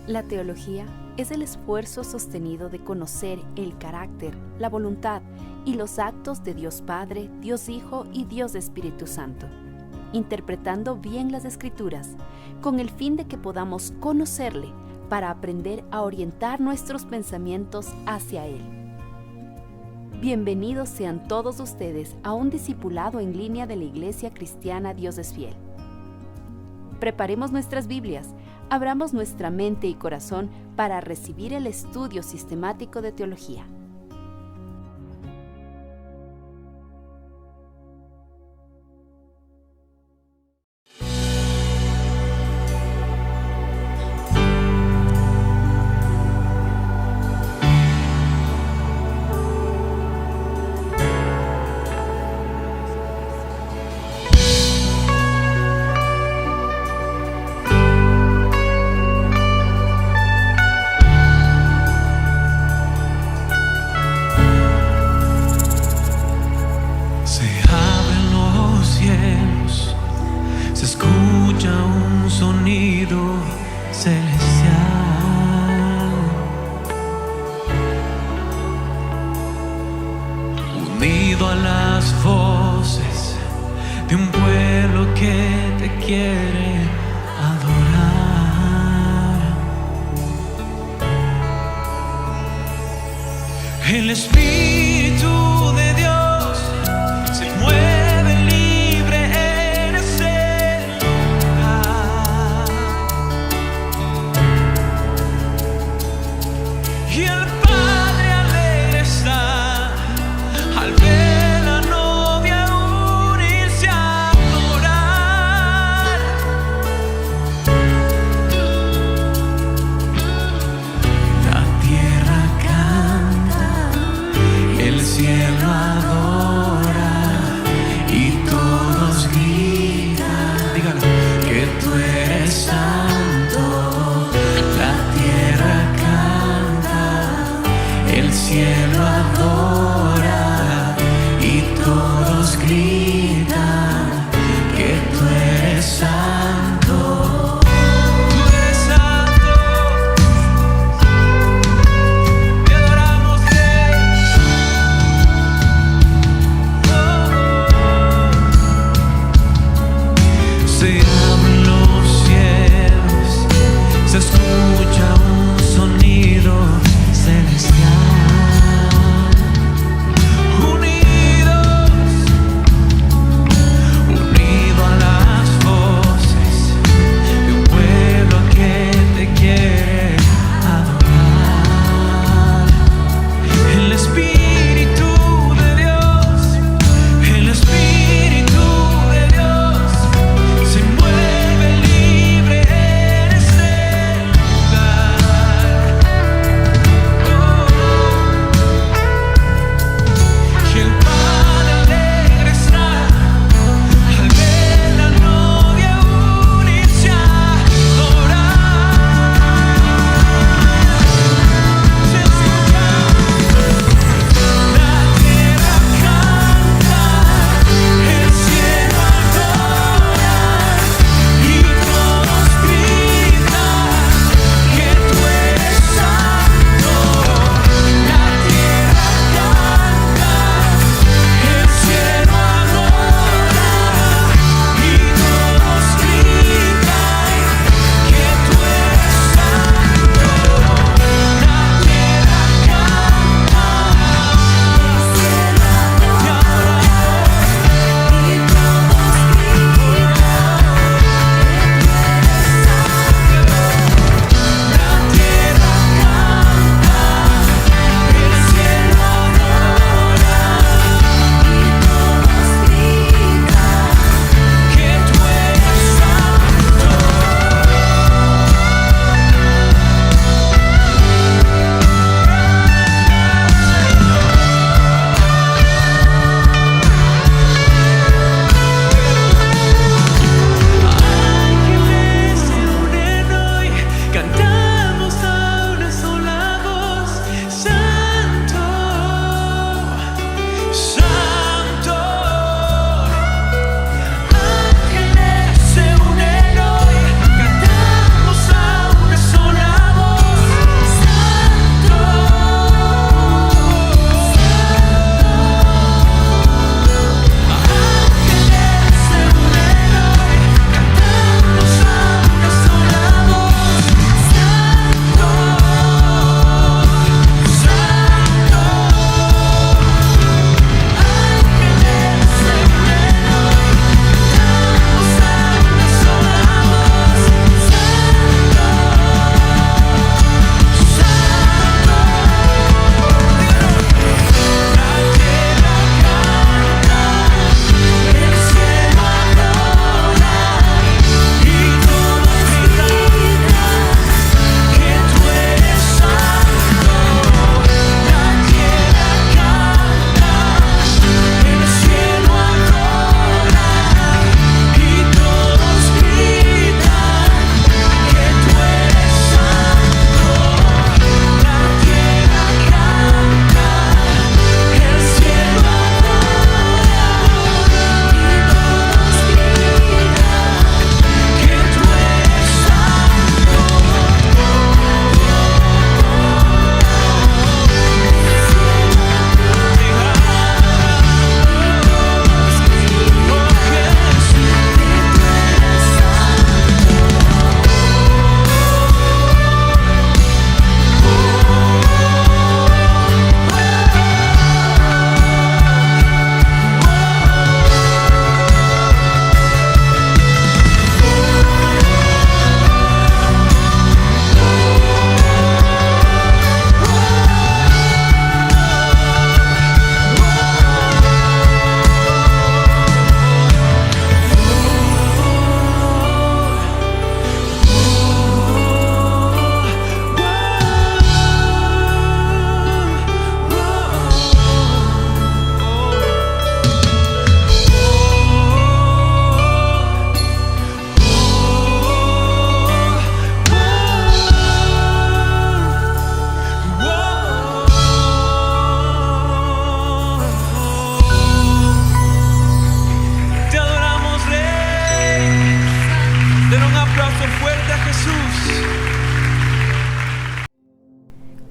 La teología es el esfuerzo sostenido de conocer el carácter, la voluntad y los actos de Dios Padre, Dios Hijo y Dios Espíritu Santo, interpretando bien las Escrituras, con el fin de que podamos conocerle para aprender a orientar nuestros pensamientos hacia Él. Bienvenidos sean todos ustedes a un discipulado en línea de la Iglesia Cristiana Dios es Fiel. Preparemos nuestras Biblias, abramos nuestra mente y corazón para recibir el estudio sistemático de teología. Unido a las voces de un pueblo que te quiere adorar. El Espíritu de Dios se mueve libre en ese lugar. Y el Padre alegre está al ver la novia unirse a adorar. La tierra canta, el cielo adora y todos gritan, dígalo, que tú eres santo. La tierra canta, el cielo adora y todos gritan que tú eres santo. Tú eres santo, te adoramos, Rey. Se abren los cielos, se escucha un sonido celestial. Unidos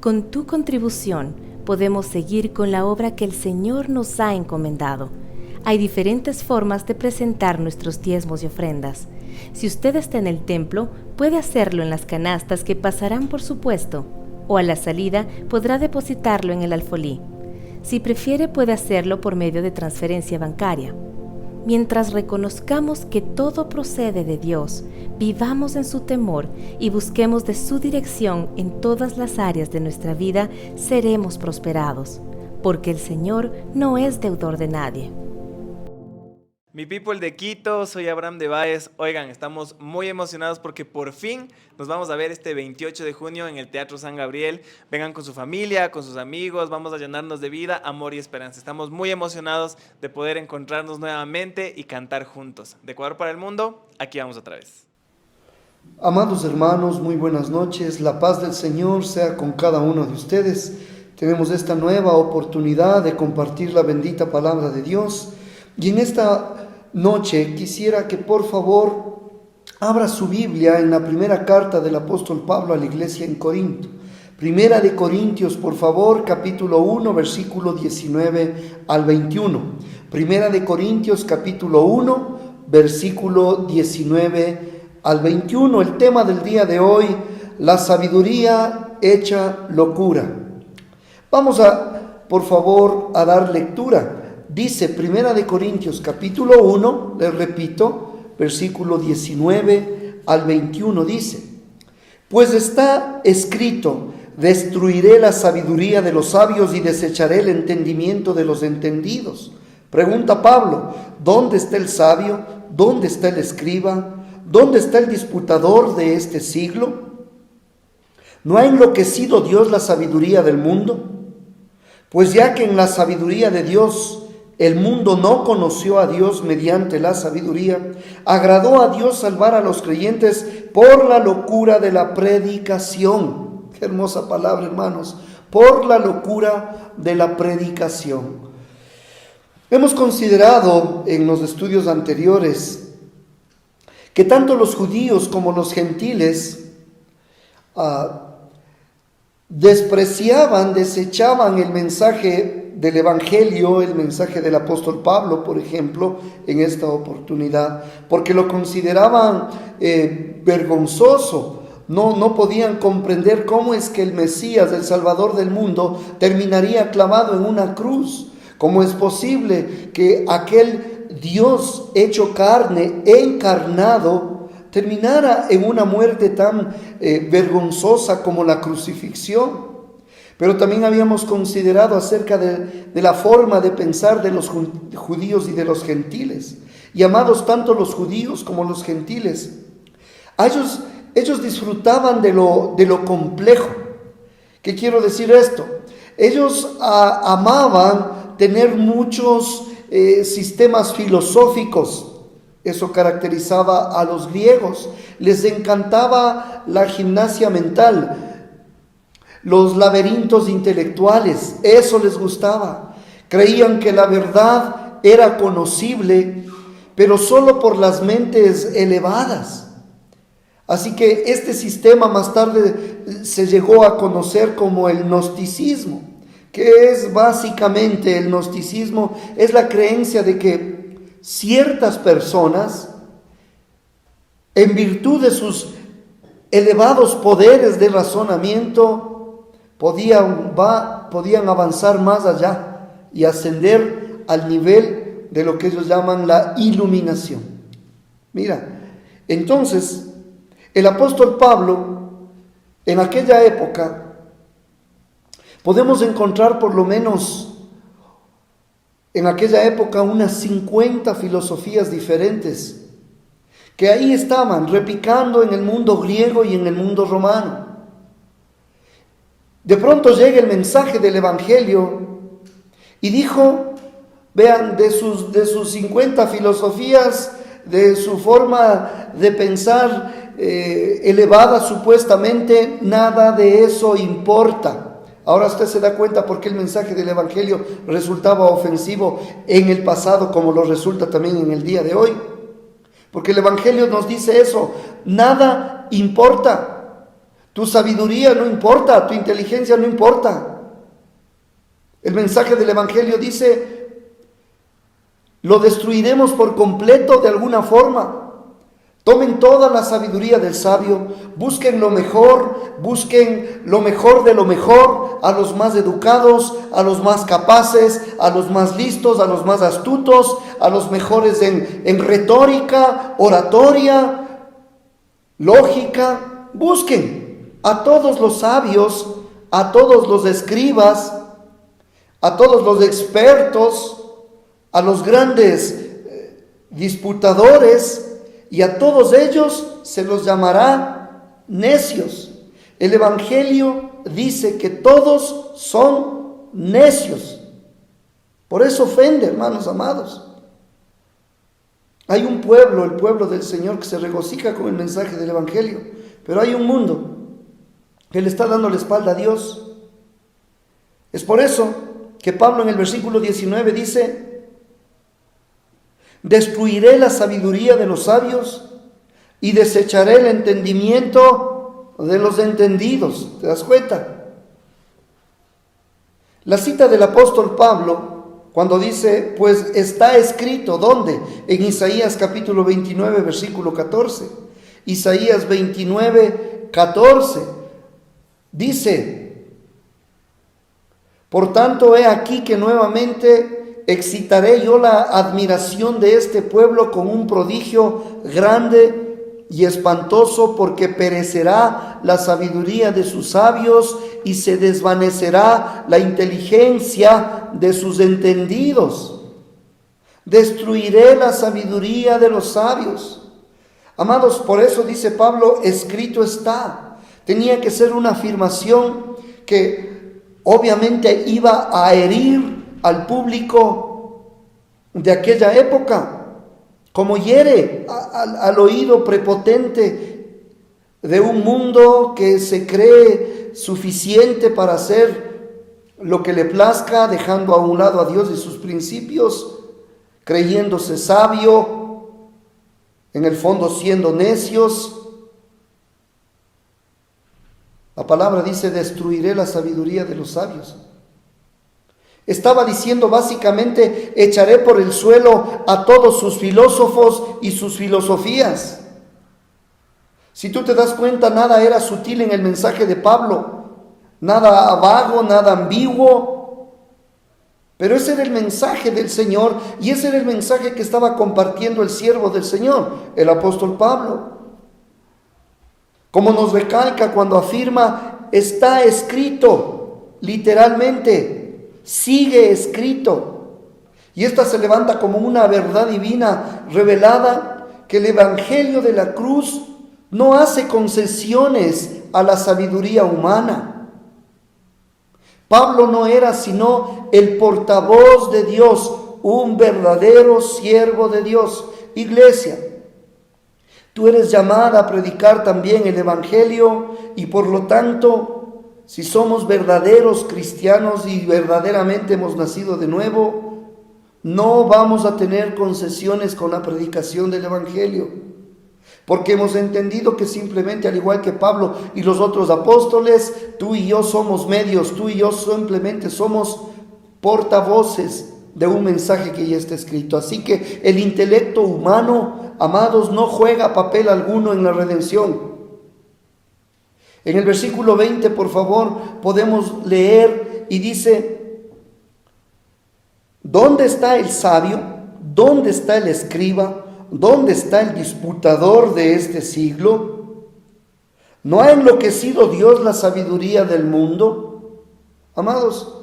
Con tu contribución podemos seguir con la obra que el Señor nos ha encomendado. Hay diferentes formas de presentar nuestros diezmos y ofrendas. Si usted está en el templo, puede hacerlo en las canastas que pasarán por su puesto, o a la salida podrá depositarlo en el alfolí. Si prefiere, puede hacerlo por medio de transferencia bancaria. Mientras reconozcamos que todo procede de Dios, vivamos en su temor y busquemos de su dirección en todas las áreas de nuestra vida, seremos prosperados, porque el Señor no es deudor de nadie. Mi people de Quito, soy Abraham de Báez. Oigan, estamos muy emocionados porque por fin nos vamos a ver este 28 de junio en el Teatro San Gabriel. Vengan con su familia, con sus amigos, vamos a llenarnos de vida, amor y esperanza. Estamos muy emocionados de poder encontrarnos nuevamente y cantar juntos. De Ecuador para el mundo, aquí vamos otra vez. Amados hermanos, muy buenas noches. La paz del Señor sea con cada uno de ustedes. Tenemos esta nueva oportunidad de compartir la bendita palabra de Dios. Y en esta noche quisiera que por favor abra su Biblia en la primera carta del apóstol Pablo a la iglesia en Corinto. Primera de Corintios, por favor, capítulo 1, versículo 19 al 21. Primera de Corintios, capítulo 1, versículo 19 al 21. El tema del día de hoy, la sabiduría hecha locura. Vamos por favor, a dar lectura. Dice Primera de Corintios capítulo 1, les repito, versículo 19 al 21, dice: Pues está escrito, destruiré la sabiduría de los sabios y desecharé el entendimiento de los entendidos. Pregunta Pablo, ¿dónde está el sabio? ¿Dónde está el escriba? ¿Dónde está el disputador de este siglo? ¿No ha enloquecido Dios la sabiduría del mundo? Pues ya que en la sabiduría de Dios el mundo no conoció a Dios mediante la sabiduría, agradó a Dios salvar a los creyentes por la locura de la predicación. Qué hermosa palabra, hermanos. Por la locura de la predicación. Hemos considerado en los estudios anteriores que tanto los judíos como los gentiles despreciaban, desechaban el mensaje del Evangelio, el mensaje del apóstol Pablo, por ejemplo, en esta oportunidad, porque lo consideraban vergonzoso. No podían comprender cómo es que el Mesías, el Salvador del mundo, terminaría clavado en una cruz. ¿Cómo es posible que aquel Dios hecho carne, encarnado, terminara en una muerte tan vergonzosa como la crucifixión? Pero también habíamos considerado acerca de la forma de pensar de los judíos y de los gentiles. Y amados, tanto los judíos como los gentiles, ellos disfrutaban de lo complejo. ¿Qué quiero decir esto? Ellos amaban tener muchos sistemas filosóficos. Eso caracterizaba a los griegos. Les encantaba la gimnasia mental, los laberintos intelectuales, eso les gustaba. Creían que la verdad era conocible, pero solo por las mentes elevadas. Así que este sistema más tarde se llegó a conocer como el gnosticismo. ¿Qué es básicamente el gnosticismo? Es la creencia de que ciertas personas, en virtud de sus elevados poderes de razonamiento, podían avanzar más allá y ascender al nivel de lo que ellos llaman la iluminación. Mira, entonces el apóstol Pablo, en aquella época, podemos encontrar por lo menos en aquella época unas 50 filosofías diferentes que ahí estaban repicando en el mundo griego y en el mundo romano. De pronto llega el mensaje del Evangelio y dijo, vean, de sus 50 filosofías, de su forma de pensar elevada supuestamente, nada de eso importa. Ahora usted se da cuenta por qué el mensaje del Evangelio resultaba ofensivo en el pasado como lo resulta también en el día de hoy. Porque el Evangelio nos dice eso, nada importa. Tu sabiduría no importa, tu inteligencia no importa. El mensaje del Evangelio dice, lo destruiremos por completo de alguna forma. Tomen toda la sabiduría del sabio, busquen lo mejor de lo mejor, a los más educados, a los más capaces, a los más listos, a los más astutos, a los mejores en retórica, oratoria, lógica. Busquen a todos los sabios, a todos los escribas, a todos los expertos, a los grandes disputadores, y a todos ellos se los llamará necios. El Evangelio dice que todos son necios. Por eso ofende, hermanos amados. Hay un pueblo, el pueblo del Señor, que se regocija con el mensaje del Evangelio, pero hay un mundo que le está dando la espalda a Dios. Es por eso que Pablo en el versículo 19 dice: destruiré la sabiduría de los sabios y desecharé el entendimiento de los entendidos. ¿Te das cuenta? La cita del apóstol Pablo, cuando dice, pues está escrito, ¿dónde? En Isaías capítulo 29, versículo 14. Isaías 29, 14. Dice, por tanto, he aquí que nuevamente excitaré yo la admiración de este pueblo con un prodigio grande y espantoso, porque perecerá la sabiduría de sus sabios y se desvanecerá la inteligencia de sus entendidos. Destruiré la sabiduría de los sabios. Amados, por eso dice Pablo, escrito está. Tenía que ser una afirmación que obviamente iba a herir al público de aquella época, como hiere al oído prepotente de un mundo que se cree suficiente para hacer lo que le plazca, dejando a un lado a Dios y sus principios, creyéndose sabio, en el fondo siendo necios. La palabra dice, destruiré la sabiduría de los sabios. Estaba diciendo básicamente, echaré por el suelo a todos sus filósofos y sus filosofías. Si tú te das cuenta, nada era sutil en el mensaje de Pablo, nada vago, nada ambiguo, pero ese era el mensaje del Señor y ese era el mensaje que estaba compartiendo el siervo del Señor, el apóstol Pablo. Como nos recalca cuando afirma, está escrito, literalmente, sigue escrito. Y esta se levanta como una verdad divina revelada, que el Evangelio de la cruz no hace concesiones a la sabiduría humana. Pablo no era sino el portavoz de Dios, un verdadero siervo de Dios. Iglesia, tú eres llamada a predicar también el Evangelio y por lo tanto, si somos verdaderos cristianos y verdaderamente hemos nacido de nuevo, no vamos a tener concesiones con la predicación del Evangelio, porque hemos entendido que simplemente, al igual que Pablo y los otros apóstoles, tú y yo somos medios, tú y yo simplemente somos portavoces de un mensaje que ya está escrito. Así que el intelecto humano, amados, no juega papel alguno en la redención. En el versículo 20, por favor, podemos leer y dice, ¿dónde está el sabio? ¿Dónde está el escriba? ¿Dónde está el disputador de este siglo? ¿No ha enloquecido Dios la sabiduría del mundo? Amados,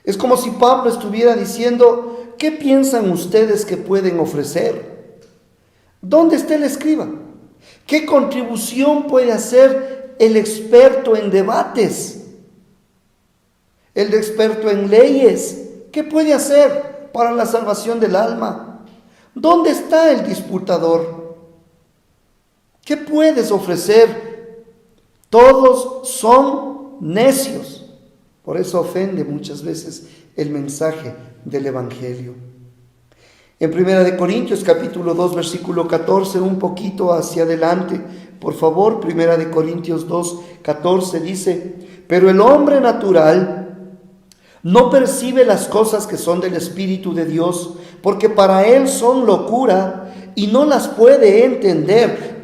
es como si Pablo estuviera diciendo, ¿qué piensan ustedes que pueden ofrecer? ¿Dónde está el escriba? ¿Qué contribución puede hacer el experto en debates? El experto en leyes, ¿qué puede hacer para la salvación del alma? ¿Dónde está el disputador? ¿Qué puedes ofrecer? Todos son necios. Por eso ofende muchas veces el mensaje del Evangelio. En 1 Corintios capítulo 2 versículo 14, un poquito hacia adelante, Por favor, 1 Corintios 2:14 dice: pero el hombre natural no percibe las cosas que son del Espíritu de Dios, porque para él son locura y no las puede entender,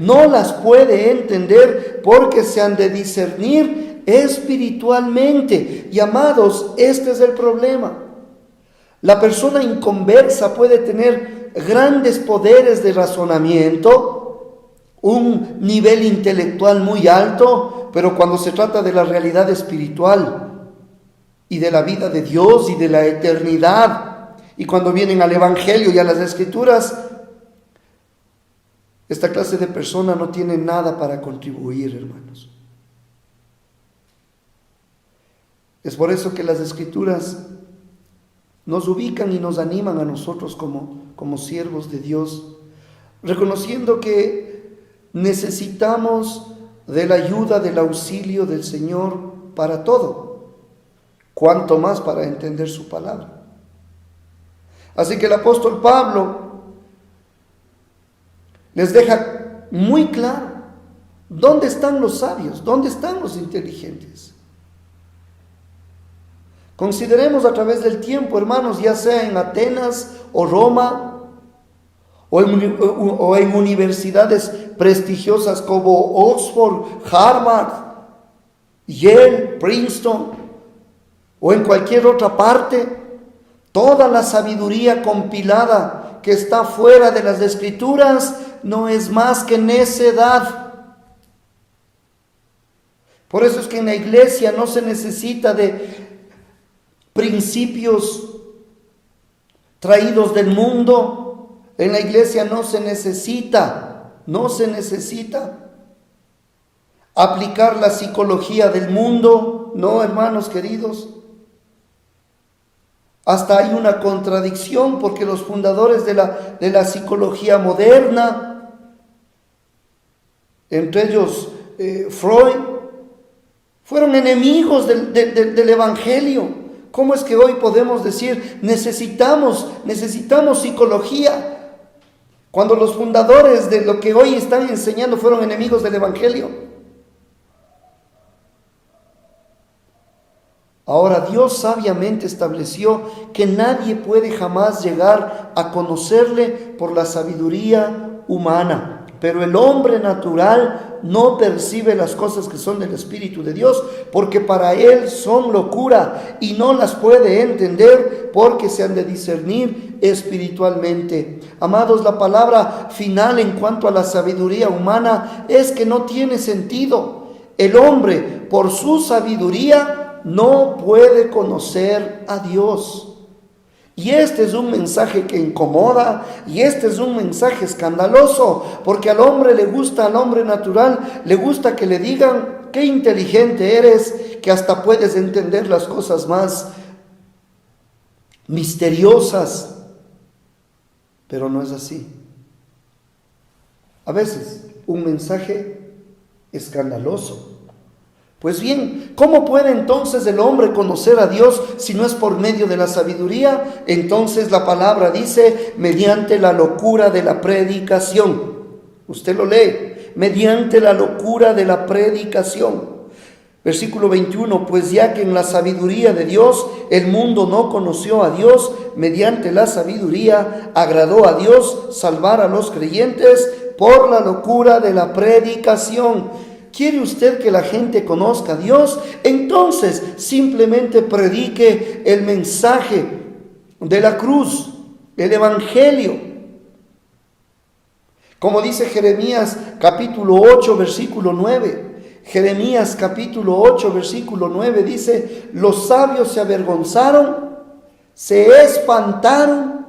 porque se han de discernir espiritualmente. Y amados, este es el problema. La persona inconversa puede tener grandes poderes de razonamiento, un nivel intelectual muy alto, pero cuando se trata de la realidad espiritual y de la vida de Dios y de la eternidad, y cuando vienen al Evangelio y a las Escrituras, esta clase de persona no tiene nada para contribuir, hermanos. Es por eso que las Escrituras nos ubican y nos animan a nosotros como siervos de Dios, reconociendo que necesitamos de la ayuda, del auxilio del Señor para todo, cuanto más para entender su palabra. Así que el apóstol Pablo les deja muy claro dónde están los sabios, dónde están los inteligentes. Consideremos a través del tiempo, hermanos, ya sea en Atenas o Roma, o en universidades prestigiosas como Oxford, Harvard, Yale, Princeton, o en cualquier otra parte, toda la sabiduría compilada que está fuera de las Escrituras no es más que necedad. Por eso es que en la iglesia no se necesita de principios traídos del mundo. En la iglesia no se necesita aplicar la psicología del mundo. No, hermanos queridos. Hasta hay una contradicción, porque los fundadores de la psicología moderna, entre ellos Freud, fueron enemigos del Evangelio. ¿Cómo es que hoy podemos decir necesitamos psicología, cuando los fundadores de lo que hoy están enseñando fueron enemigos del Evangelio? Ahora, Dios sabiamente estableció que nadie puede jamás llegar a conocerle por la sabiduría humana, pero el hombre natural no percibe las cosas que son del Espíritu de Dios, porque para él son locura y no las puede entender, porque se han de discernir espiritualmente. Amados, la palabra final en cuanto a la sabiduría humana es que no tiene sentido. El hombre, por su sabiduría, no puede conocer a Dios. Y este es un mensaje que incomoda, y este es un mensaje escandaloso, porque al hombre natural, le gusta que le digan qué inteligente eres, que hasta puedes entender las cosas más misteriosas. Pero no es así. A veces un mensaje escandaloso. Pues bien, ¿cómo puede entonces el hombre conocer a Dios si no es por medio de la sabiduría? Entonces la palabra dice, mediante la locura de la predicación. Usted lo lee, mediante la locura de la predicación. Versículo 21, pues ya que en la sabiduría de Dios el mundo no conoció a Dios, mediante la sabiduría agradó a Dios salvar a los creyentes por la locura de la predicación. ¿Quiere usted que la gente conozca a Dios? Entonces simplemente predique el mensaje de la cruz, el Evangelio. Como dice Jeremías capítulo 8, versículo 9. Jeremías capítulo 8, versículo 9 dice, los sabios se avergonzaron, se espantaron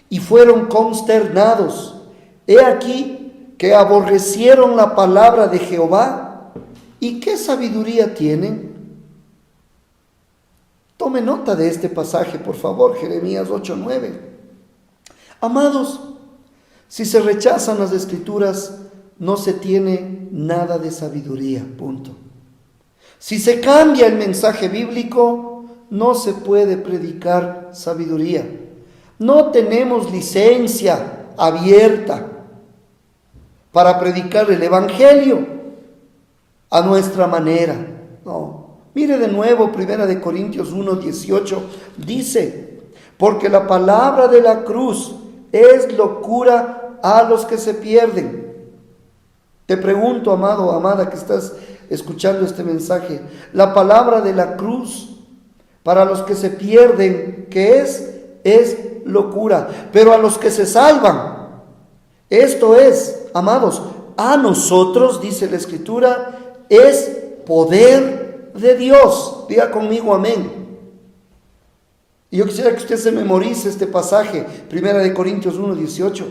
y fueron consternados. He aquí que aborrecieron la palabra de Jehová. ¿Y qué sabiduría tienen? Tome nota de este pasaje, por favor, Jeremías 8:9. Amados, si se rechazan las Escrituras, no se tiene nada de sabiduría, punto. Si se cambia el mensaje bíblico, no se puede predicar sabiduría. No tenemos licencia abierta para predicar el Evangelio. a nuestra manera. No. Mire de nuevo 1 Corintios 1:18, dice, porque la palabra de la cruz es locura a los que se pierden. Te pregunto, amado o amada que estás escuchando este mensaje, la palabra de la cruz para los que se pierden, ¿qué es? Es locura. Pero a los que se salvan, esto es, amados, a nosotros, dice la Escritura, es poder de Dios. Diga conmigo amén. Y yo quisiera que usted se memorice este pasaje, 1 Corintios 1:18.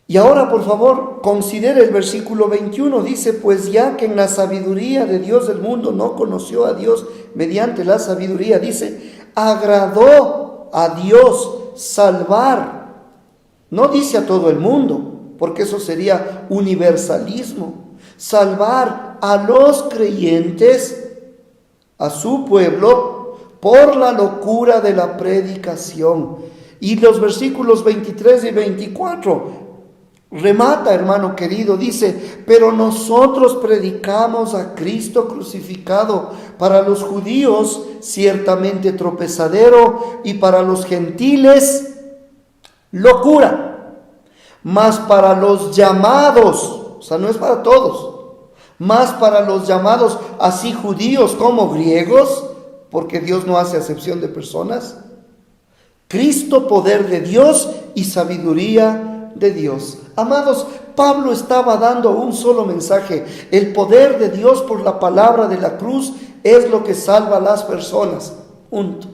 Y ahora, por favor, considere el versículo 21. Dice, pues ya que en la sabiduría de Dios del mundo no conoció a Dios mediante la sabiduría, dice, agradó a Dios salvar. No dice a todo el mundo, porque eso sería universalismo. Salvar a los creyentes, a su pueblo, por la locura de la predicación. Y los versículos 23 y 24 remata, hermano querido, dice, pero nosotros predicamos a Cristo crucificado, para los judíos ciertamente tropezadero, y para los gentiles locura, mas para los llamados, o sea, no es para todos, mas para los llamados, así judíos como griegos, porque Dios no hace acepción de personas, Cristo poder de Dios y sabiduría de Dios. Amados, Pablo estaba dando un solo mensaje: el poder de Dios por la palabra de la cruz es lo que salva a las personas. Punto.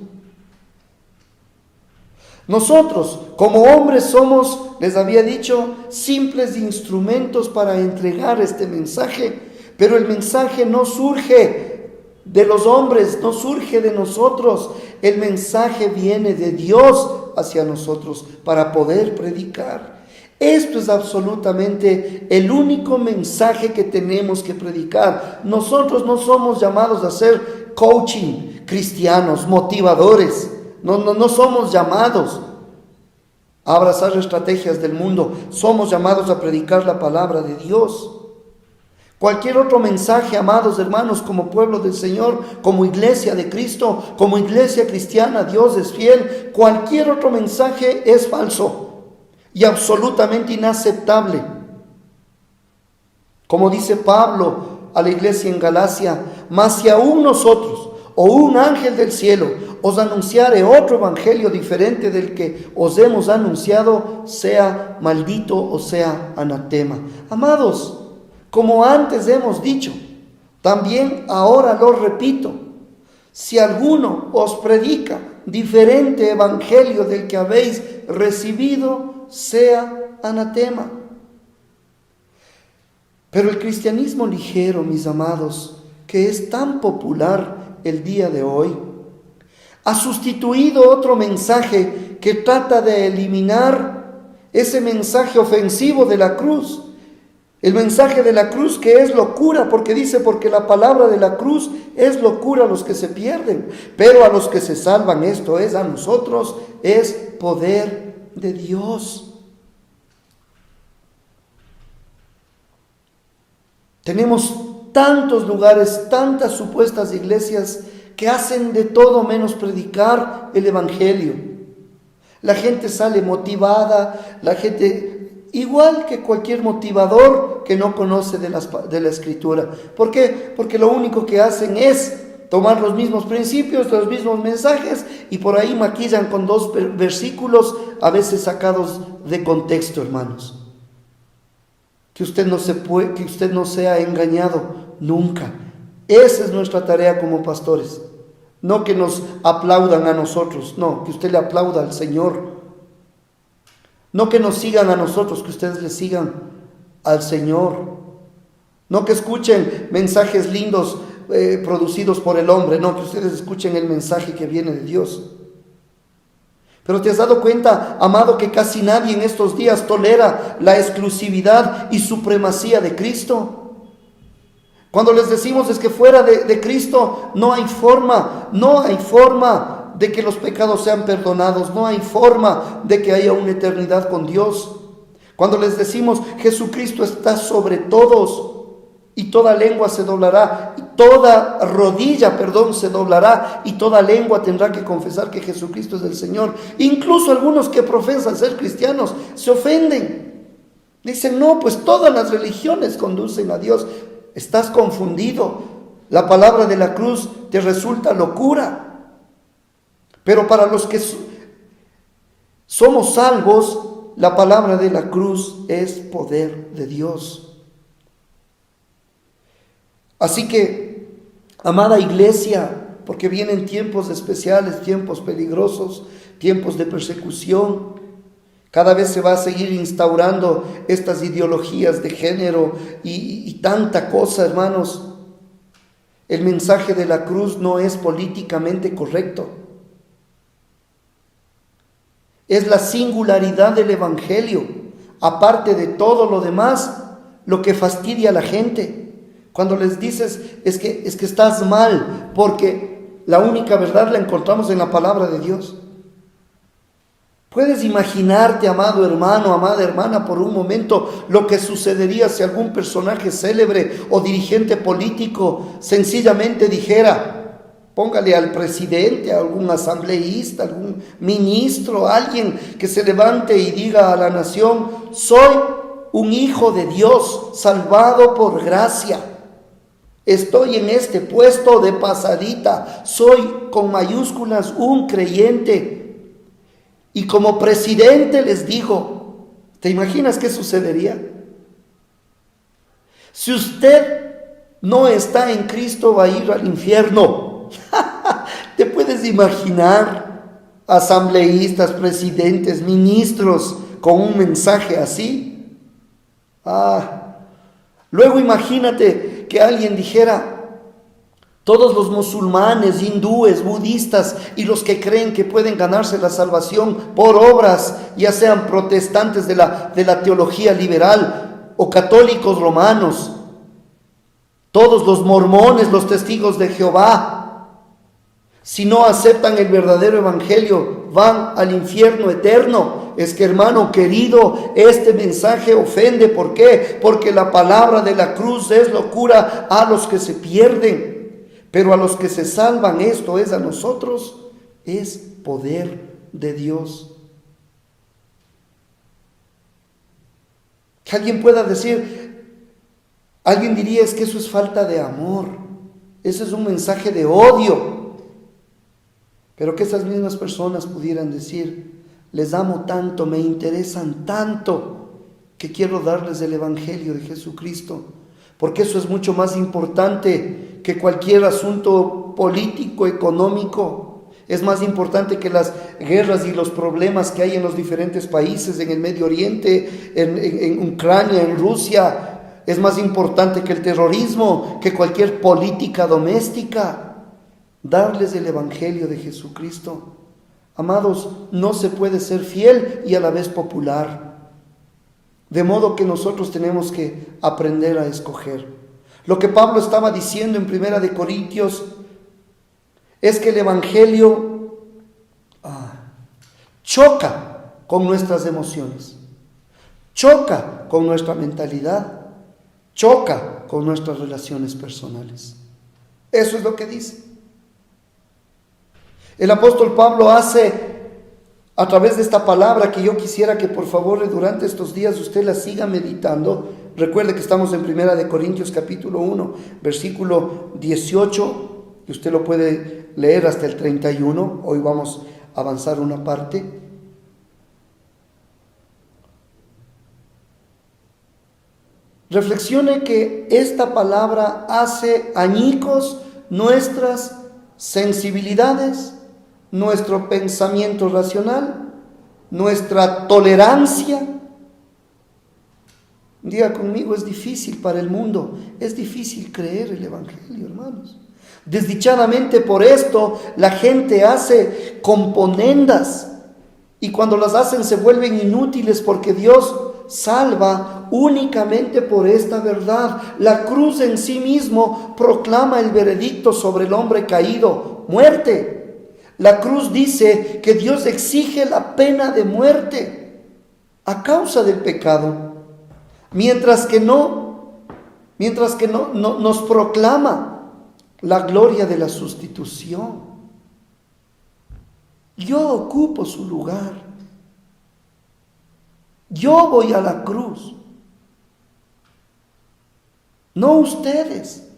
Nosotros, como hombres, somos, les había dicho, simples instrumentos para entregar este mensaje, pero el mensaje no surge de los hombres, no surge de nosotros. El mensaje viene de Dios hacia nosotros para poder predicar. Esto es absolutamente el único mensaje que tenemos que predicar. Nosotros no somos llamados a ser coaching cristianos, motivadores. No somos llamados a abrazar estrategias del mundo. Somos llamados a predicar la palabra de Dios. Cualquier otro mensaje, amados hermanos, como pueblo del Señor, como iglesia de Cristo, como iglesia cristiana, Dios es fiel. Cualquier otro mensaje es falso y absolutamente inaceptable. Como dice Pablo a la iglesia en Galacia, mas si aún nosotros o un ángel del cielo os anunciare otro evangelio diferente del que os hemos anunciado, sea maldito o sea anatema. Amados, como antes hemos dicho, también ahora lo repito, si alguno os predica diferente evangelio del que habéis recibido, sea anatema. Pero el cristianismo ligero, mis amados, que es tan popular el día de hoy, ha sustituido otro mensaje que trata de eliminar ese mensaje ofensivo de la cruz. El mensaje de la cruz, que es locura, porque dice, porque la palabra de la cruz es locura a los que se pierden, pero a los que se salvan, esto es, a nosotros, es poder de Dios. Tenemos tantos lugares, tantas supuestas iglesias que hacen de todo menos predicar el evangelio. La gente sale motivada, la gente igual que cualquier motivador que no conoce de la escritura. ¿Por qué? Porque lo único que hacen es tomar los mismos principios, los mismos mensajes, y por ahí maquillan con 2 versículos, a veces sacados de contexto, hermanos. Que usted no sea engañado nunca. Esa es nuestra tarea como pastores. No que nos aplaudan a nosotros, no, que usted le aplauda al Señor. No que nos sigan a nosotros, que ustedes le sigan al Señor. No que escuchen mensajes lindos producidos por el hombre, no, que ustedes escuchen el mensaje que viene de Dios. Pero ¿te has dado cuenta, amado, que casi nadie en estos días tolera la exclusividad y supremacía de Cristo? Cuando les decimos es que fuera de Cristo no hay forma de que los pecados sean perdonados, no hay forma de que haya una eternidad con Dios. Cuando les decimos Jesucristo está sobre todos y toda lengua se doblará, y toda rodilla, se doblará y toda lengua tendrá que confesar que Jesucristo es el Señor. Incluso algunos que profesan ser cristianos se ofenden. Dicen, no, pues todas las religiones conducen a Dios. Estás confundido. La palabra de la cruz te resulta locura. Pero para los que somos salvos, la palabra de la cruz es poder de Dios. Así que, amada iglesia, porque vienen tiempos especiales, tiempos peligrosos, tiempos de persecución, cada vez se va a seguir instaurando estas ideologías de género y tanta cosa, hermanos. El mensaje de la cruz no es políticamente correcto. Es la singularidad del Evangelio, aparte de todo lo demás, lo que fastidia a la gente. Cuando les dices, es que estás mal, porque la única verdad la encontramos en la palabra de Dios. ¿Puedes imaginarte, amado hermano, amada hermana, por un momento lo que sucedería si algún personaje célebre o dirigente político sencillamente dijera, póngale al presidente, a algún asambleísta, algún ministro, alguien que se levante y diga a la nación, soy un hijo de Dios, salvado por gracia. Estoy en este puesto de pasadita, soy con mayúsculas un creyente. Y como presidente les digo, ¿te imaginas qué sucedería? Si usted no está en Cristo, va a ir al infierno. ¿Te puedes imaginar asambleístas, presidentes, ministros con un mensaje así? Luego imagínate que alguien dijera, todos los musulmanes, hindúes, budistas y los que creen que pueden ganarse la salvación por obras, ya sean protestantes de la teología liberal o católicos romanos, todos los mormones, los testigos de Jehová, si no aceptan el verdadero evangelio, van al infierno eterno. Es que, hermano querido, este mensaje ofende. ¿Por qué? Porque la palabra de la cruz es locura a los que se pierden. Pero a los que se salvan, esto es a nosotros, es poder de Dios. Que alguien pueda decir, alguien diría, es que eso es falta de amor, eso es un mensaje de odio. Pero que esas mismas personas pudieran decir, les amo tanto, me interesan tanto, que quiero darles el evangelio de Jesucristo, porque eso es mucho más importante que cualquier asunto político, económico. Es más importante que las guerras y los problemas que hay en los diferentes países, en el Medio Oriente, en Ucrania, en Rusia. Es más importante que el terrorismo, que cualquier política doméstica. Darles el evangelio de Jesucristo. Amados, no se puede ser fiel y a la vez popular. De modo que nosotros tenemos que aprender a escoger. Lo que Pablo estaba diciendo en 1 de Corintios es que el evangelio choca con nuestras emociones, choca con nuestra mentalidad, choca con nuestras relaciones personales. Eso es lo que dice. El apóstol Pablo hace, a través de esta palabra que yo quisiera que por favor durante estos días usted la siga meditando. Recuerde que estamos en 1 de Corintios capítulo 1, versículo 18, y usted lo puede leer hasta el 31. Hoy vamos a avanzar una parte. Reflexione que esta palabra hace añicos nuestras sensibilidades, nuestro pensamiento racional, nuestra tolerancia. Diga conmigo, es difícil para el mundo, es difícil creer el evangelio, hermanos. Desdichadamente por esto la gente hace componendas y cuando las hacen se vuelven inútiles porque Dios salva únicamente por esta verdad. La cruz en sí mismo proclama el veredicto sobre el hombre caído, muerte. La cruz dice que Dios exige la pena de muerte. a causa del pecado, mientras que no nos proclama la gloria de la sustitución. Yo ocupo su lugar. Yo voy a la cruz. No ustedes.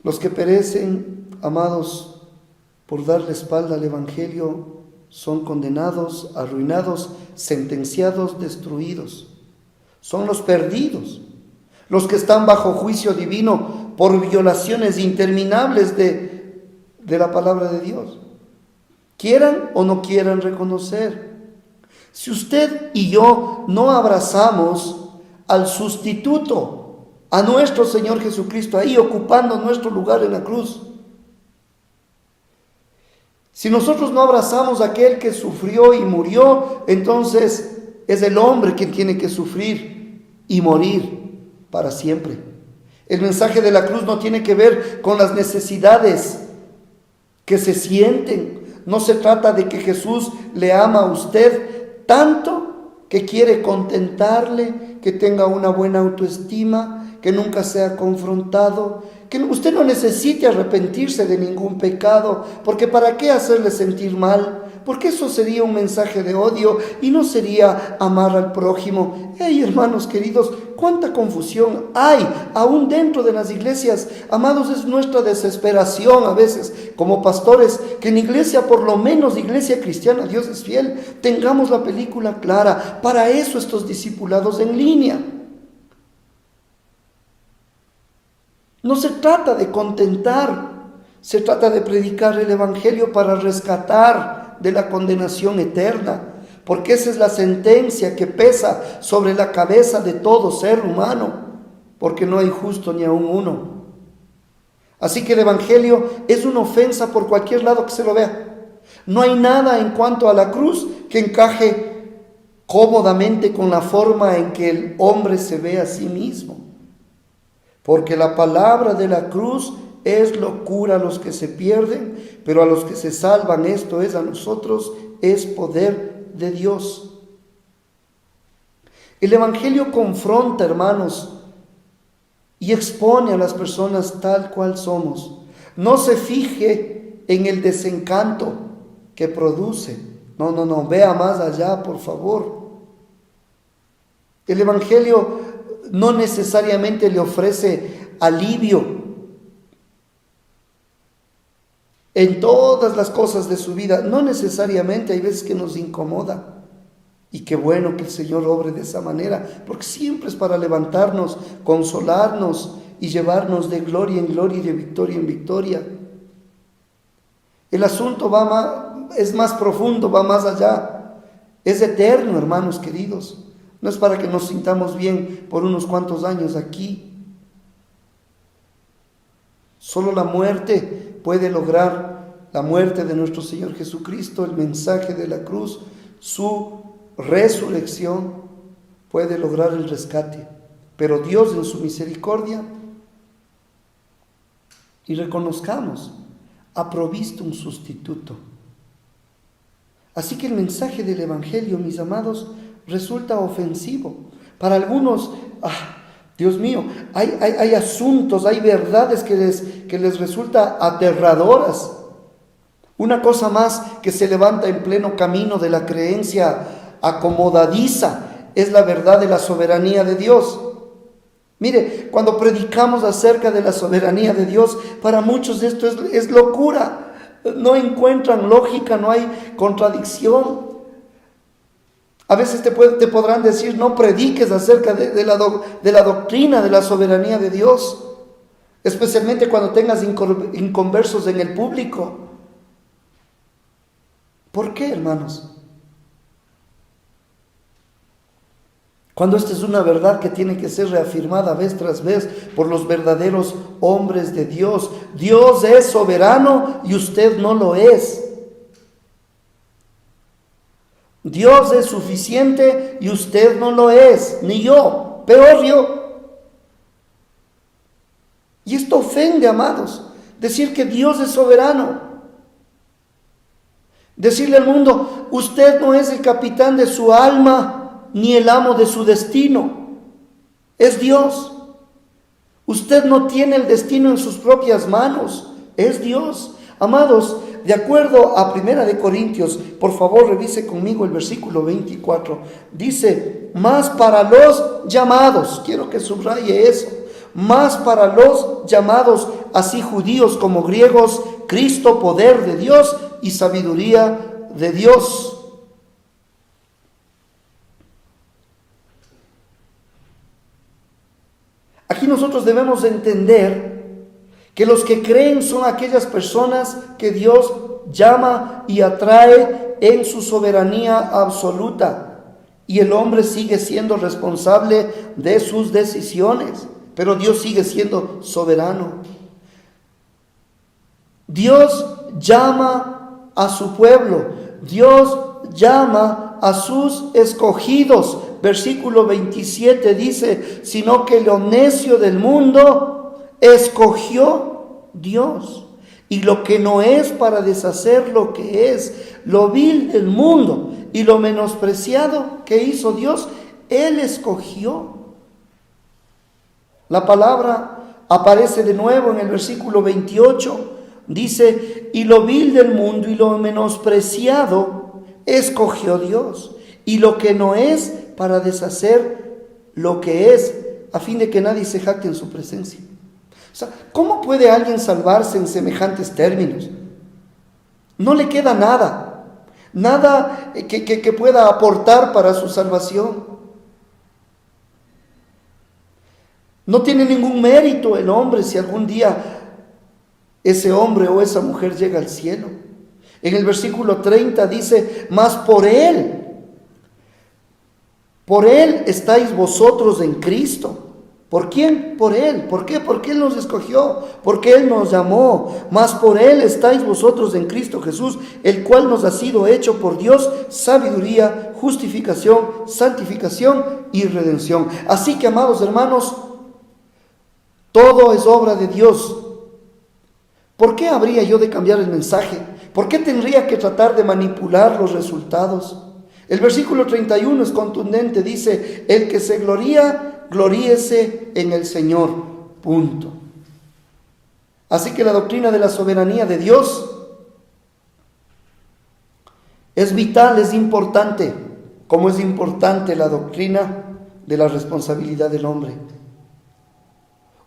Los que perecen, amados, por darle espalda al Evangelio, son condenados, arruinados, sentenciados, destruidos. Son los perdidos, los que están bajo juicio divino por violaciones interminables de la palabra de Dios. Quieran o no quieran reconocer. Si usted y yo no abrazamos al sustituto, a nuestro Señor Jesucristo, ahí ocupando nuestro lugar en la cruz, si nosotros no abrazamos a aquel que sufrió y murió, entonces es el hombre quien tiene que sufrir y morir para siempre. El mensaje de la cruz no tiene que ver con las necesidades que se sienten. No se trata de que Jesús le ama a usted tanto que quiere contentarle, que tenga una buena autoestima, que nunca sea confrontado, que usted no necesite arrepentirse de ningún pecado, porque ¿para qué hacerle sentir mal? Porque eso sería un mensaje de odio y no sería amar al prójimo. ¡Hey, hermanos queridos! ¡Cuánta confusión hay aún dentro de las iglesias! Amados, es nuestra desesperación a veces como pastores que en iglesia, por lo menos iglesia cristiana, Dios es fiel, tengamos la película clara. Para eso estos discipulados en línea. No se trata de contentar, se trata de predicar el Evangelio para rescatar de la condenación eterna, porque esa es la sentencia que pesa sobre la cabeza de todo ser humano, porque no hay justo ni aun uno. Así que el Evangelio es una ofensa por cualquier lado que se lo vea. No hay nada en cuanto a la cruz que encaje cómodamente con la forma en que el hombre se ve a sí mismo. Porque la palabra de la cruz es locura a los que se pierden, pero a los que se salvan, esto es a nosotros, es poder de Dios. El Evangelio confronta, hermanos, y expone a las personas tal cual somos. No se fije en el desencanto que produce. No, vea más allá, por favor. El Evangelio no necesariamente le ofrece alivio en todas las cosas de su vida. No necesariamente, hay veces que nos incomoda. Y qué bueno que el Señor obre de esa manera, porque siempre es para levantarnos, consolarnos y llevarnos de gloria en gloria y de victoria en victoria. El asunto es más profundo, va más allá. Es eterno, hermanos queridos. No es para que nos sintamos bien por unos cuantos años aquí. Solo la muerte puede lograr, la muerte de nuestro Señor Jesucristo, el mensaje de la cruz, su resurrección, puede lograr el rescate. Pero Dios en su misericordia, y reconozcamos, ha provisto un sustituto. Así que el mensaje del Evangelio, mis amados, resulta ofensivo. Para algunos, Dios mío, hay asuntos, hay verdades que les resulta aterradoras. Una cosa más que se levanta en pleno camino de la creencia acomodadiza es la verdad de la soberanía de Dios. Mire, cuando predicamos acerca de la soberanía de Dios, para muchos esto es locura. No encuentran lógica, no hay contradicción. A veces te podrán decir, no prediques acerca de la doctrina de la soberanía de Dios, especialmente cuando tengas inconversos en el público. ¿Por qué, hermanos? Cuando esta es una verdad que tiene que ser reafirmada vez tras vez por los verdaderos hombres de Dios. Dios es soberano y usted no lo es. Dios es suficiente y usted no lo es, ni yo, peor yo. Y esto ofende, amados, decir que Dios es soberano. Decirle al mundo, usted no es el capitán de su alma, ni el amo de su destino. Es Dios. Usted no tiene el destino en sus propias manos. Es Dios. Amados, de acuerdo a 1 Corintios, por favor revise conmigo el versículo 24. Dice, más para los llamados, quiero que subraye eso, más para los llamados, así judíos como griegos, Cristo, poder de Dios y sabiduría de Dios. Aquí nosotros debemos entender que los que creen son aquellas personas que Dios llama y atrae en su soberanía absoluta, y el hombre sigue siendo responsable de sus decisiones, pero Dios sigue siendo soberano. Dios llama a su pueblo, Dios llama a sus escogidos. Versículo 27 dice, sino que lo necio del mundo escogió Dios, y lo que no es para deshacer lo que es, lo vil del mundo y lo menospreciado que hizo Dios, Él escogió. La palabra aparece de nuevo en el versículo 28, dice, y lo vil del mundo y lo menospreciado escogió Dios, y lo que no es para deshacer lo que es, a fin de que nadie se jacte en su presencia. O sea, ¿cómo puede alguien salvarse en semejantes términos? No le queda nada que pueda aportar para su salvación. No tiene ningún mérito el hombre si algún día ese hombre o esa mujer llega al cielo. En el versículo 30 dice, mas por Él estáis vosotros en Cristo. ¿Por quién? Por Él. ¿Por qué? Porque Él nos escogió, porque Él nos llamó. Mas por Él estáis vosotros en Cristo Jesús, el cual nos ha sido hecho por Dios sabiduría, justificación, santificación y redención. Así que, amados hermanos, todo es obra de Dios. ¿Por qué habría yo de cambiar el mensaje? ¿Por qué tendría que tratar de manipular los resultados? El versículo 31 es contundente, dice, el que se gloría, gloríese en el Señor, punto. Así que la doctrina de la soberanía de Dios es vital, es importante, como es importante la doctrina de la responsabilidad del hombre.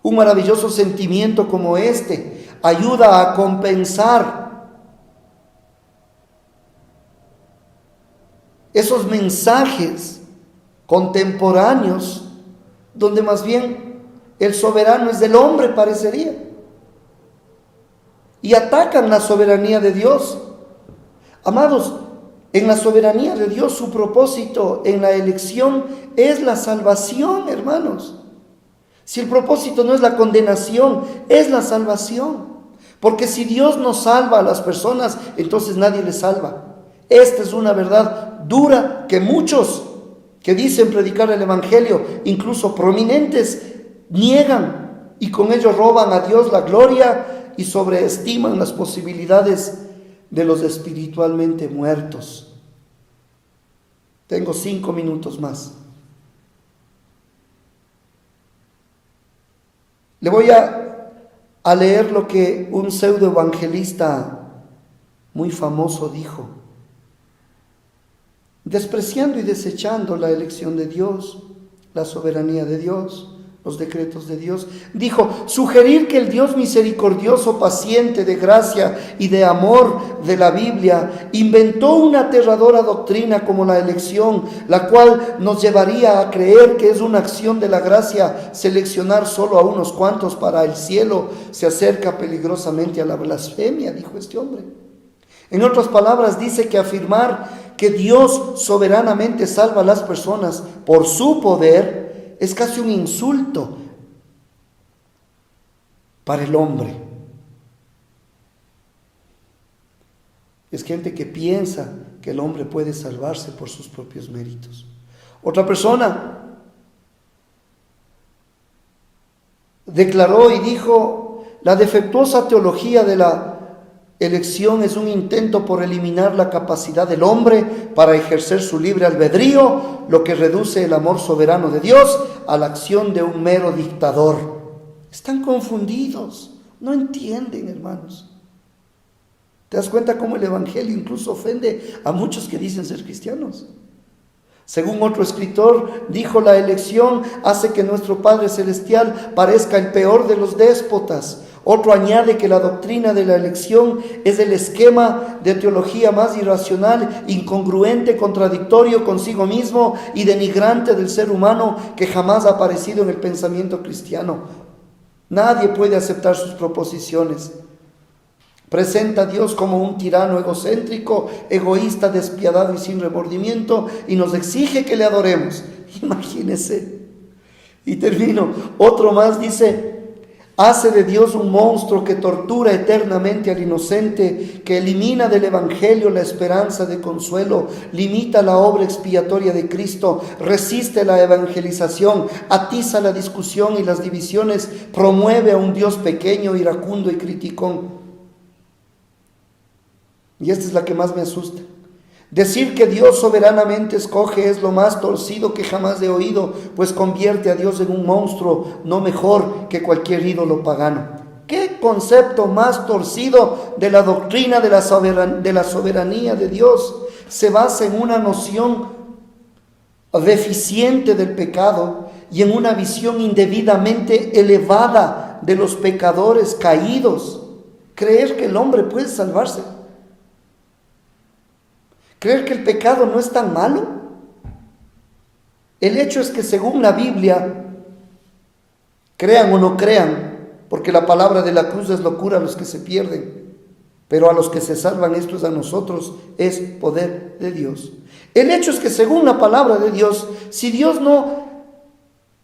Un maravilloso sentimiento como este ayuda a compensar esos mensajes contemporáneos donde más bien el soberano es del hombre, parecería, y atacan la soberanía de Dios. Amados, en la soberanía de Dios su propósito en la elección es la salvación, hermanos. Si el propósito no es la condenación, es la salvación. Porque si Dios no salva a las personas, entonces nadie les salva. Esta es una verdad dura que muchos que dicen predicar el evangelio, incluso prominentes, niegan y con ello roban a Dios la gloria y sobreestiman las posibilidades de los espiritualmente muertos. Tengo 5 minutos más. Le voy a leer lo que un pseudoevangelista muy famoso dijo, despreciando y desechando la elección de Dios, la soberanía de Dios, los decretos de Dios. Dijo, sugerir que el Dios misericordioso, paciente, de gracia y de amor de la Biblia inventó una aterradora doctrina como la elección, la cual nos llevaría a creer que es una acción de la gracia seleccionar solo a unos cuantos para el cielo, se acerca peligrosamente a la blasfemia, dijo este hombre. En otras palabras, dice que afirmar que Dios soberanamente salva a las personas por su poder es casi un insulto para el hombre. Es gente que piensa que el hombre puede salvarse por sus propios méritos. Otra persona declaró y dijo, la defectuosa teología de la Elección es un intento por eliminar la capacidad del hombre para ejercer su libre albedrío, lo que reduce el amor soberano de Dios a la acción de un mero dictador. Están confundidos, no entienden, hermanos. ¿Te das cuenta cómo el Evangelio incluso ofende a muchos que dicen ser cristianos? Según otro escritor, dijo: la elección hace que nuestro Padre Celestial parezca el peor de los déspotas. Otro añade que la doctrina de la elección es el esquema de teología más irracional, incongruente, contradictorio consigo mismo y denigrante del ser humano que jamás ha aparecido en el pensamiento cristiano. Nadie puede aceptar sus proposiciones. Presenta a Dios como un tirano egocéntrico, egoísta, despiadado y sin remordimiento, y nos exige que le adoremos. Imagínense. Y termino. Otro más dice: hace de Dios un monstruo que tortura eternamente al inocente, que elimina del Evangelio la esperanza de consuelo, limita la obra expiatoria de Cristo, resiste la evangelización, atiza la discusión y las divisiones, promueve a un Dios pequeño, iracundo y criticón. Y esta es la que más me asusta. Decir que Dios soberanamente escoge es lo más torcido que jamás he oído, pues convierte a Dios en un monstruo, no mejor que cualquier ídolo pagano. ¿Qué concepto más torcido de la doctrina de la soberanía de Dios? Se basa en una noción deficiente del pecado y en una visión indebidamente elevada de los pecadores caídos. Creer que el hombre puede salvarse. ¿Creer que el pecado no es tan malo? El hecho es que según la Biblia, crean o no crean, porque la palabra de la cruz es locura a los que se pierden, pero a los que se salvan, esto es a nosotros, es poder de Dios. El hecho es que según la palabra de Dios, si Dios no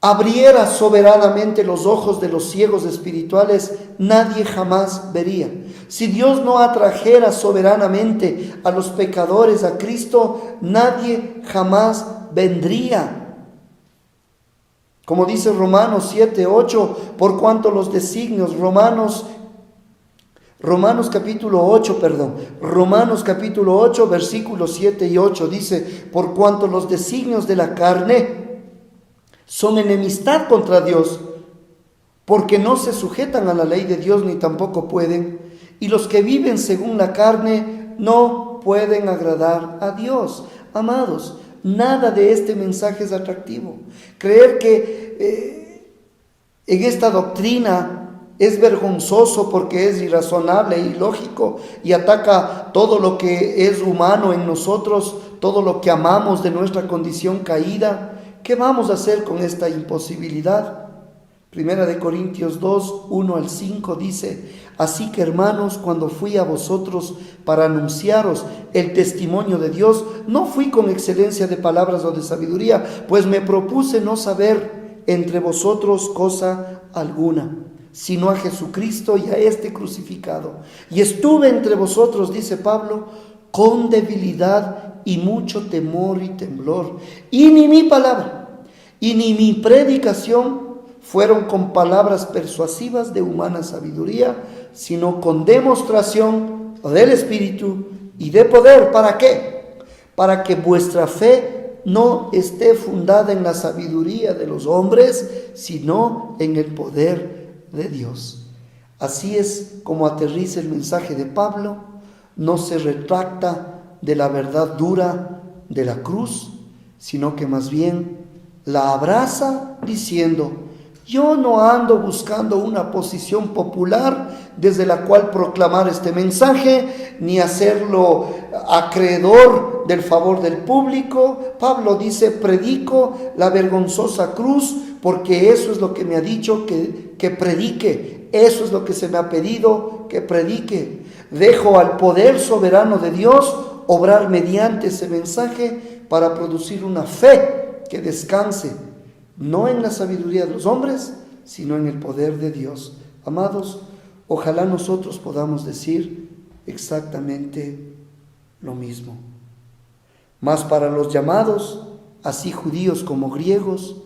abriera soberanamente los ojos de los ciegos espirituales, nadie jamás vería. Si Dios no atrajera soberanamente a los pecadores a Cristo, nadie jamás vendría. Como dice Romanos 7:8, por cuanto los designios, Romanos capítulo 8, versículos 7 y 8, dice: por cuanto los designios de la carne son enemistad contra Dios, porque no se sujetan a la ley de Dios ni tampoco pueden, y los que viven según la carne no pueden agradar a Dios. Amados, nada de este mensaje es atractivo. Creer que en esta doctrina es vergonzoso porque es irrazonable e ilógico y ataca todo lo que es humano en nosotros, todo lo que amamos de nuestra condición caída. ¿Qué vamos a hacer con esta imposibilidad? Primera de Corintios 2, 1 al 5 dice: así que, hermanos, cuando fui a vosotros para anunciaros el testimonio de Dios, no fui con excelencia de palabras o de sabiduría, pues me propuse no saber entre vosotros cosa alguna, sino a Jesucristo y a este crucificado. Y estuve entre vosotros, dice Pablo, con debilidad y mucho temor y temblor. Y ni mi palabra y ni mi predicación fueron con palabras persuasivas de humana sabiduría, sino con demostración del Espíritu y de poder. ¿Para qué? Para que vuestra fe no esté fundada en la sabiduría de los hombres, sino en el poder de Dios. Así es como aterriza el mensaje de Pablo. No se retracta de la verdad dura de la cruz, sino que más bien la abraza diciendo: yo no ando buscando una posición popular desde la cual proclamar este mensaje, ni hacerlo acreedor del favor del público. Pablo dice: predico la vergonzosa cruz, porque eso es lo que me ha dicho que predique, eso es lo que se me ha pedido que predique. Dejo al poder soberano de Dios obrar mediante ese mensaje para producir una fe que descanse no en la sabiduría de los hombres, sino en el poder de Dios. Amados, ojalá nosotros podamos decir exactamente lo mismo. Mas para los llamados, así judíos como griegos,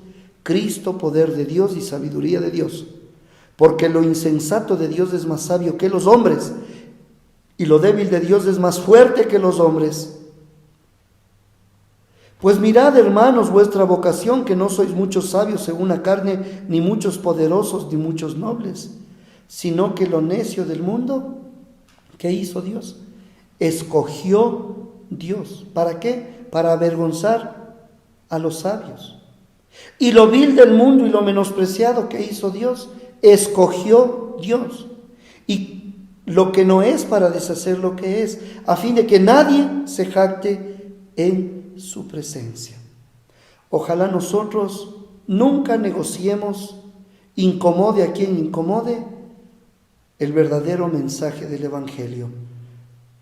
Cristo, poder de Dios y sabiduría de Dios. Porque lo insensato de Dios es más sabio que los hombres, y lo débil de Dios es más fuerte que los hombres. Pues mirad, hermanos, vuestra vocación, que no sois muchos sabios según la carne, ni muchos poderosos, ni muchos nobles, sino que lo necio del mundo, ¿qué hizo Dios? Escogió Dios. ¿Para qué? Para avergonzar a los sabios. Y lo vil del mundo y lo menospreciado, ¿qué hizo Dios? Escogió Dios. Y lo que no es, para deshacer lo que es, a fin de que nadie se jacte en su presencia. Ojalá nosotros nunca negociemos, incomode a quien incomode, el verdadero mensaje del Evangelio.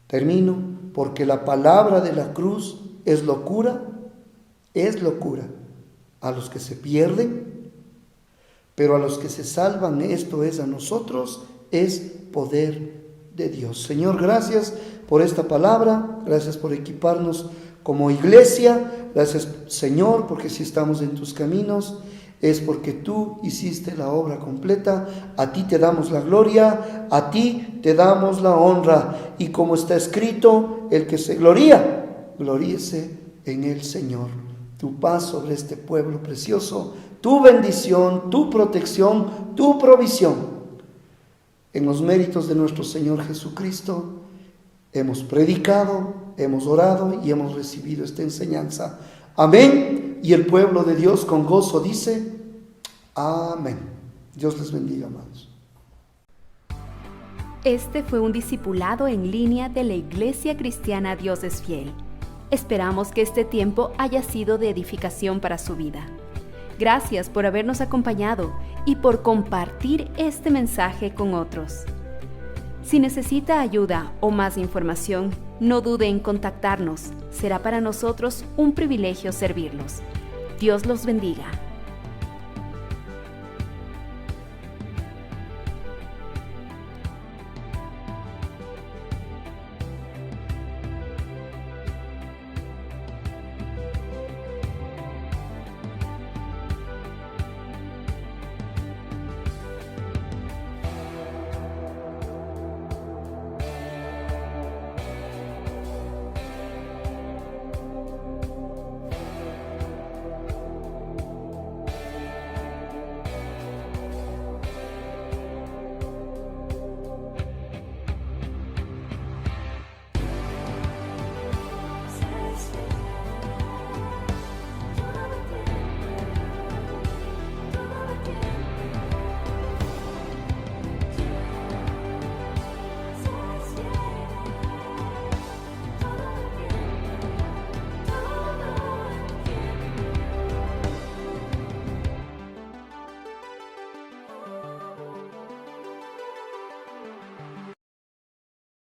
Termino, porque la palabra de la cruz es locura a los que se pierden, pero a los que se salvan, esto es a nosotros, es poder de Dios. Señor, gracias por esta palabra, gracias por equiparnos como iglesia, gracias Señor, porque si estamos en tus caminos es porque tú hiciste la obra completa. A ti te damos la gloria, a ti te damos la honra, y como está escrito, el que se gloría, gloríese en el Señor. Tu paz sobre este pueblo precioso, tu bendición, tu protección, tu provisión. En los méritos de nuestro Señor Jesucristo hemos predicado, hemos orado y hemos recibido esta enseñanza. Amén. Y el pueblo de Dios con gozo dice: amén. Dios les bendiga, amados. Este fue un discipulado en línea de la Iglesia Cristiana Dios es Fiel. Esperamos que este tiempo haya sido de edificación para su vida. Gracias por habernos acompañado y por compartir este mensaje con otros. Si necesita ayuda o más información, no dude en contactarnos. Será para nosotros un privilegio servirlos. Dios los bendiga.